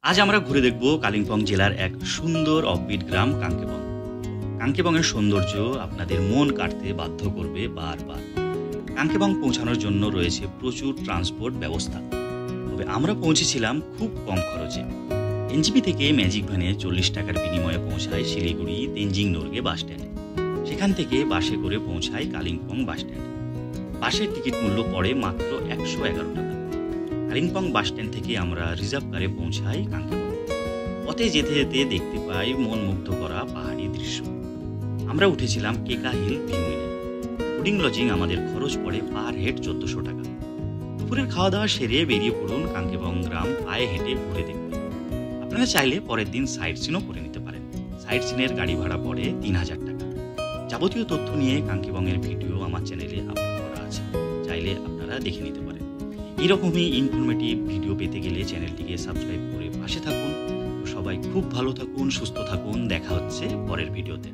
আজ আমরা ঘুরে দেখব কালিম্পং জেলার এক সুন্দর অফবিট গ্রাম কাঙ্কেবং। কাঙ্কেবংয়ের সৌন্দর্য আপনাদের মন কাড়তে বাধ্য করবে বারবার। কাঙ্কেবং পৌঁছানোর জন্য রয়েছে প্রচুর ট্রান্সপোর্ট ব্যবস্থা, তবে আমরা পৌঁছেছিলাম খুব কম খরচে। এনজিপি থেকে ম্যাজিক ভ্যানে 40 টাকার বিনিময়ে পৌঁছায় শিলিগুড়ি তেনজিং নোরগে বাস স্ট্যান্ড। সেখান থেকে বাসে করে পৌঁছায় কালিম্পং বাস স্ট্যান্ড। বাসের টিকিট মূল্য পড়ে মাত্র 111 টাকা। কালিম্পং বাস স্ট্যান্ড থেকে আমরা রিজার্ভ কারে পৌঁছাই কাঙ্কেবং। পথে যেতে যেতে দেখতে পাই মন মুগ্ধ করা পাহাড়ি দৃশ্য। আমরা উঠেছিলাম কেকা হিল ভিউ মিলে। ফুডিং লজিং আমাদের খরচ পড়ে পার হেড 1400 টাকা। দুপুরের খাওয়া দাওয়া সেরে বেরিয়ে পড়ুন কাঙ্কেবং গ্রাম পায়ে হেঁটে ঘুরে দেখতে। আপনারা চাইলে পরের দিন সাইট সিনও করে নিতে পারেন। সাইট সিনের গাড়ি ভাড়া পড়ে 3000 টাকা। যাবতীয় তথ্য নিয়ে কাঙ্কেবংয়ের ভিডিও আমার চ্যানেলে আপলোড করা আছে, চাইলে আপনারা দেখে নিতে পারেন। এরকমই ইনফরমেটিভ ভিডিও পেতে গেলে চ্যানেলটিকে সাবস্ক্রাইব করে পাশে থাকুন। সবাই খুব ভালো থাকুন, সুস্থ থাকুন। দেখা হচ্ছে পরের ভিডিওতে।